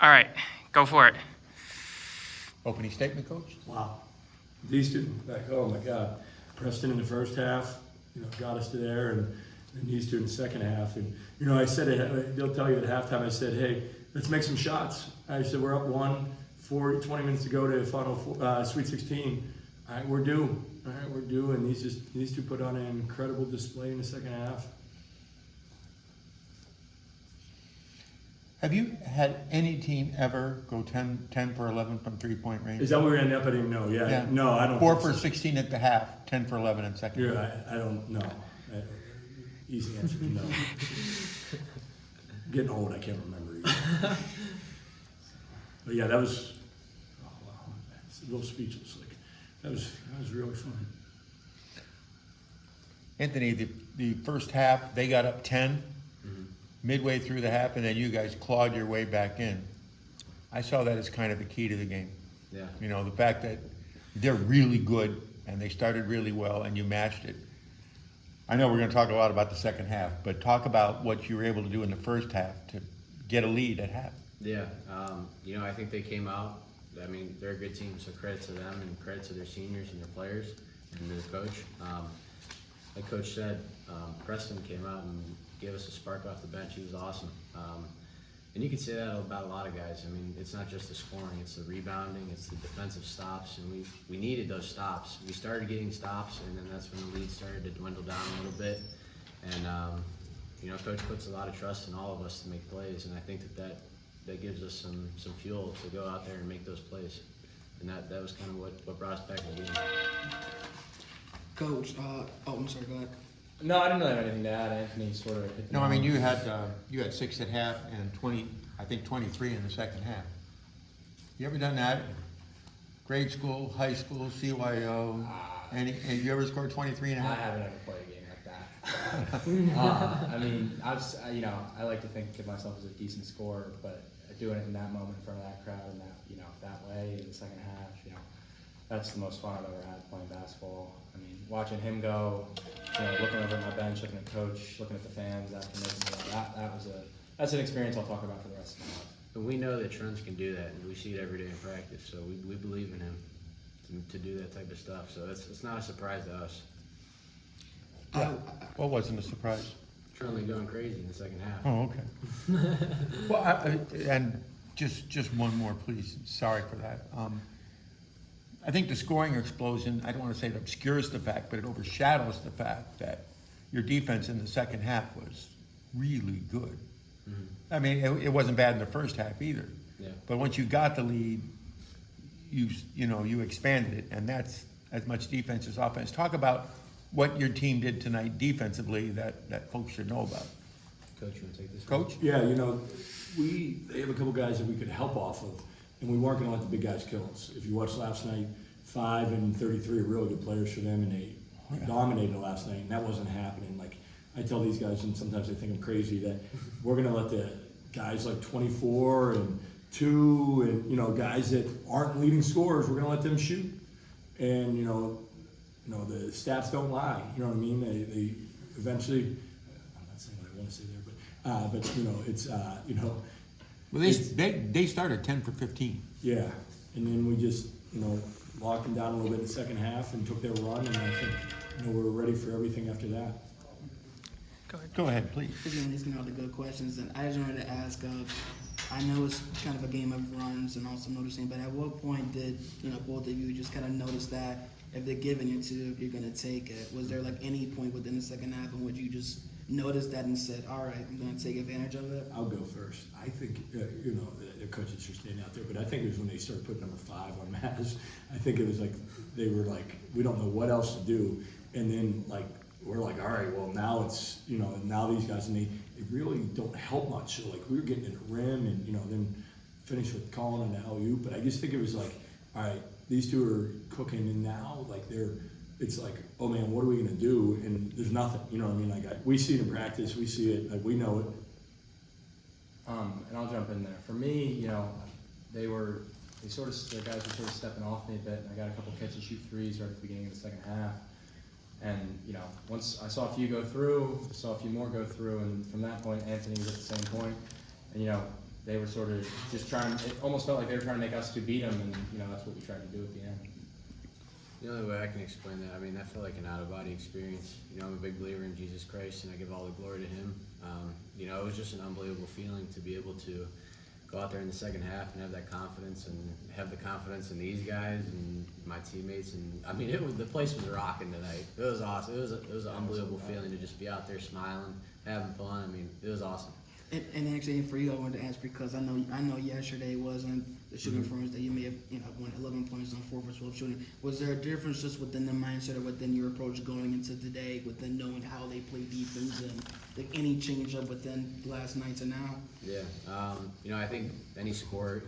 All right, go for it. Opening statement, Coach? Wow. These two, oh my God. Preston in the first half, got us to there, and these two in the second half. And, I said it, they'll tell you at halftime, I said, hey, let's make some shots. I said, we're up 20 minutes to go to final Sweet 16. All right, we're due. And these two put on an incredible display in the second half. Have you had any team ever go 10 for 11 from three-point range? Is that where we ended up? I didn't know. Yeah. No, I don't. 4 think for so. 16 at the half, 10 for 11 in second. Yeah, I don't know. Easy answer, no. Getting old, I can't remember either. But yeah, that was, oh wow, it's a little speechless. Like that was really fun. Anthony, the first half, they got up 10 midway through the half, and then you guys clawed your way back in. I saw that as kind of the key to the game. Yeah. The fact that they're really good and they started really well and you matched it. I know we're going to talk a lot about the second half, but talk about what you were able to do in the first half to get a lead at half. Yeah. I think they came out. I mean, they're a good team, so credit to them and credit to their seniors and their players and their coach. Like Coach said, Preston came out and gave us a spark off the bench. He was awesome. And you can say that about a lot of guys. I mean, it's not just the scoring, it's the rebounding, it's the defensive stops, and we needed those stops. We started getting stops, and then that's when the lead started to dwindle down a little bit. And, Coach puts a lot of trust in all of us to make plays, and I think that gives us some fuel to go out there and make those plays. And that was kind of what brought us back to the game. Coach, I'm sorry, go ahead. No, I didn't really have anything to add. Anthony sort of hit the No, I mean, nail. you had 6 at half and 23 in the second half. You ever done that? Grade school, high school, CYO? Have you ever scored 23 and a I half? haven't ever played a game like that. I mean, I like to think of myself as a decent scorer, but doing it in that moment in front of that crowd and that way in the second half, that's the most fun I've ever had playing basketball. I mean, watching him go, looking over at my bench, looking at Coach, looking at the fans after making that's an experience I'll talk about for the rest of my life. But we know that Trunz can do that, and we see it every day in practice. So we believe in him to do that type of stuff. So it's not a surprise to us. What wasn't a surprise? Trunley going crazy in the second half. Oh, okay. Well, and just one more, please. Sorry for that. I think the scoring explosion, I don't want to say it obscures the fact, but it overshadows the fact that your defense in the second half was really good. Mm-hmm. I mean, it wasn't bad in the first half either. Yeah. But once you got the lead, you expanded it, and that's as much defense as offense. Talk about what your team did tonight defensively that folks should know about. Coach, you want to take this? Coach? Yeah, they have a couple guys that we could help off of, and we weren't going to let the big guys kill us. If you watched last night, 5 and 33 are really good players for them, and they dominated last night, and that wasn't happening. Like I tell these guys, and sometimes they think I'm crazy, that we're going to let the guys like 24 and 2 and guys that aren't leading scorers, we're going to let them shoot. And the stats don't lie. You know what I mean? They eventually. I'm not saying what I want to say there, but it's Well, they started 10 for 15. Yeah, and then we just locked them down a little bit in the second half and took their run, and I think we're ready for everything after that. Go ahead, please. These are all the good questions, and I just wanted to ask. I know it's kind of a game of runs and also noticing, but at what point did both of you just kind of notice that if they're giving it to you, you're gonna take it? Was there like any point within the second half in which you just noticed that and said, "All right, I'm gonna take advantage of it"? I'll go first. I think the coaches are staying out there, but I think it was when they started putting number 5 on Maz. I think it was like they were like, we don't know what else to do, and then we're like, all right, well now it's now these guys, and they really don't help much. So we were getting in the rim, and then finish with calling an alley-oop. But I just think it was like, all right, these two are cooking, and now it's like, oh man, what are we gonna do? And there's nothing, you know what I mean? We see it in practice, we see it, we know it. And I'll jump in there. For me, the guys were sort of stepping off me a bit. I got a couple catch and shoot threes right at the beginning of the second half. And, once I saw a few go through, I saw a few more go through, and from that point, Anthony was at the same point. And, they were sort of just trying. It almost felt like they were trying to make us to beat them, and that's what we tried to do at the end. The only way I can explain that, I mean, that felt like an out-of-body experience. I'm a big believer in Jesus Christ, and I give all the glory to Him. It was just an unbelievable feeling to be able to go out there in the second half and have that confidence, and have the confidence in these guys and my teammates. And I mean, the place was rocking tonight. It was awesome. It was an unbelievable feeling to just be out there smiling, having fun. I mean, it was awesome. And actually, for you, I wanted to ask because I know yesterday wasn't the shooting performance that you may have won 11 points on 4 for 12 shooting. Was there a difference just within the mindset or within your approach going into today, within knowing how they play defense and any change up within last night to now? Yeah, I think any score,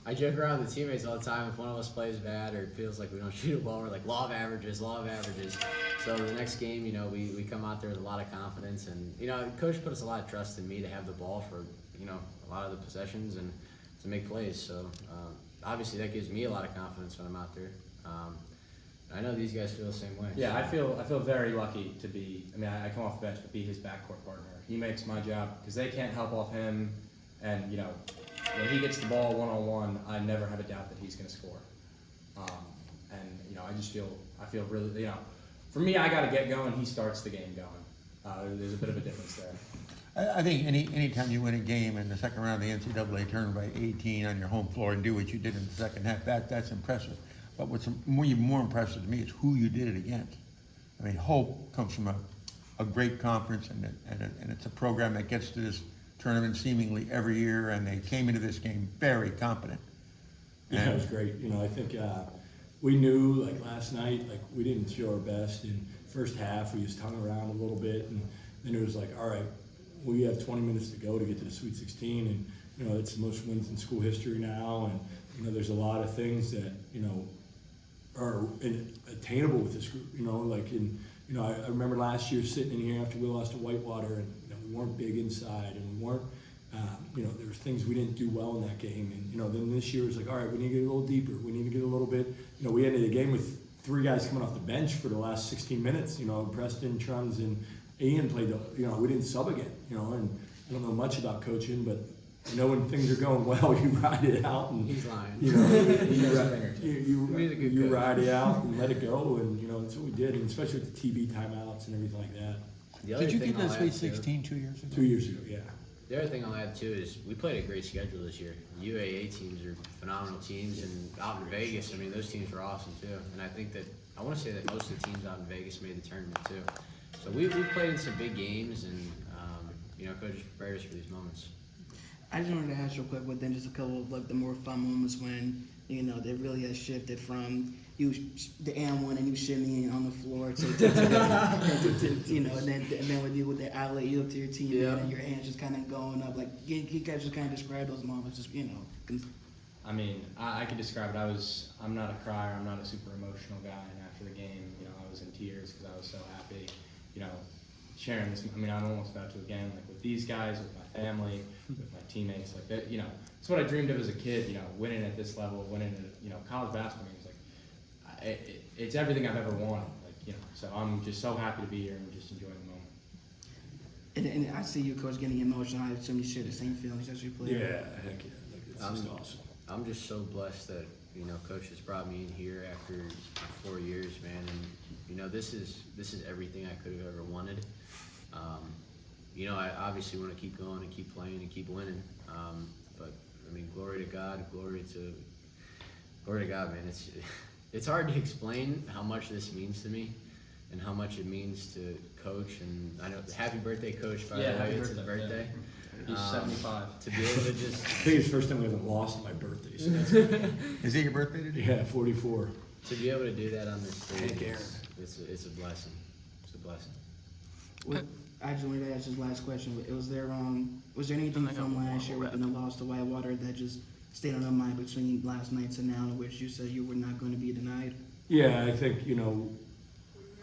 I joke around with the teammates all the time. If one of us plays bad or it feels like we don't shoot a ball, we're like, law of averages. So the next game, we come out there with a lot of confidence, and coach put us a lot of trust in me to have the ball for a lot of the possessions and to make plays. So obviously that gives me a lot of confidence when I'm out there. I know these guys feel the same way. Yeah, I feel very lucky to be. I mean, I come off the bench to be his backcourt partner. He makes my job because they can't help off him, and when he gets the ball one-on-one, I never have a doubt that he's going to score. I feel really, for me, I got to get going. He starts the game going. There's a bit of a difference there. I think anytime you win a game in the second round of the NCAA tournament by 18 on your home floor and do what you did in the second half, that's impressive. But what's even more impressive to me is who you did it against. I mean, Hope comes from a great conference, and it's a program that gets to this tournament seemingly every year, and they came into this game very competent. Yeah, it was great. I think we knew, like last night, like we didn't show our best. In first half, we just hung around a little bit, and then it was like, all right, we have 20 minutes to go to get to the Sweet 16, and it's the most wins in school history now, and there's a lot of things that are attainable with this group. I remember last year sitting in here after we lost to Whitewater, and we weren't big inside, and we weren't. There was things we didn't do well in that game, and then this year was like, all right, we need to get a little deeper. We need to get a little bit. We ended the game with 3 guys coming off the bench for the last 16 minutes. Preston, Truns, and Ian played. We didn't sub again. And I don't know much about coaching, but when things are going well, you ride it out, and He's lying. you ride it out and let it go, and that's what we did, and especially with the TV timeouts and everything like that. The other Did you thing get to the I'll Sweet add, too- 16 2 years ago? 2 years ago, yeah. The other thing I'll add too is we played a great schedule this year. UAA teams are phenomenal teams, and out in Vegas, I mean, those teams were awesome too. And I think that I want to say that most of the teams out in Vegas made the tournament too. So we've played in some big games, and coaches prepare us for these moments. I just wanted to ask you quick, but then just a couple of the more fun moments when they really has shifted from the and1 and you shimmying on the floor to and then with the outlet, you look to your teammate and your hands just kind of going up. Like you guys just kind of describe those moments, just I mean, I could describe it. I'm not a crier. I'm not a super emotional guy. And after the game, I was in tears because I was so happy. Sharing this. I mean, I'm almost about to again, like with these guys, with my family, with my teammates, like that. It's what I dreamed of as a kid. Winning at this level, winning at college basketball games. Like, it's everything I've ever wanted. Like, so I'm just so happy to be here and just enjoying the moment. And I see you, Coach, getting emotional. I assume you share the same feelings as you play. Yeah, heck yeah. It's just awesome. I'm just so blessed that Coach has brought me in here after 4 years, man, and this is everything I could have ever wanted. I obviously want to keep going and keep playing and keep winning, but I mean, glory to God, glory to God, man. It's hard to explain how much this means to me and how much it means to Coach. And I know, happy birthday, Coach, by the way. It's his birthday. He's 75. To be able to just I think it's the first time we haven't lost on my birthday. So that's good. Is it your birthday today? Yeah, 44. to be able to do that on this stage, Thank Aaron. it's a blessing. It's a blessing. I just wanted to ask this last question. Was there anything from last year within the loss to Whitewater that just stayed on your mind between last night to now, in which you said you were not going to be denied? Yeah, I think,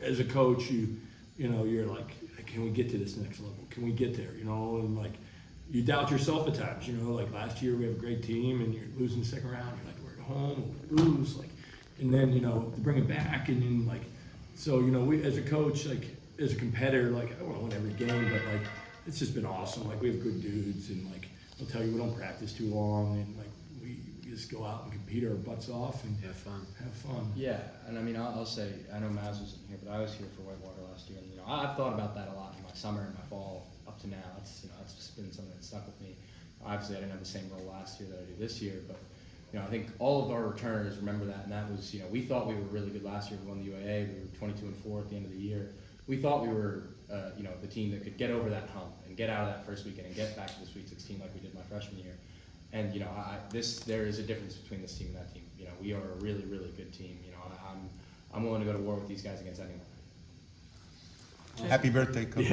as a coach, you're like, can we get to this next level? Can we get there? And like, you doubt yourself at times, like last year we have a great team and you're losing the second round. You're like, we're at home, we're gonna lose. Like, and then, to bring it back and then like, so, we, as a coach, like, as a competitor, like, I want to win every game, but like, it's just been awesome. Like, we have good dudes and like, I'll tell you, we don't practice too long, and like we just go out and compete our butts off and Have fun. have fun. Yeah, and I mean, I'll say, I know Maz wasn't here, but I was here for Whitewater last year, and, you know, I've thought about that a lot in my summer and my fall up to now. That's, you know, that's just been something that stuck with me. Obviously, I didn't have the same role last year that I do this year, but, you know, I think all of our returners remember that, and that was, you know, we thought we were really good last year. We won the UAA, we were 22-4 at the end of the year. We thought we were, you know, the team that could get over that hump and get out of that first weekend and get back to the Sweet 16 like we did my freshman year. And, you know, there is a difference between this team and that team. You know, we are a really, really good team. You know, I'm willing to go to war with these guys against anyone. Happy birthday, Coach.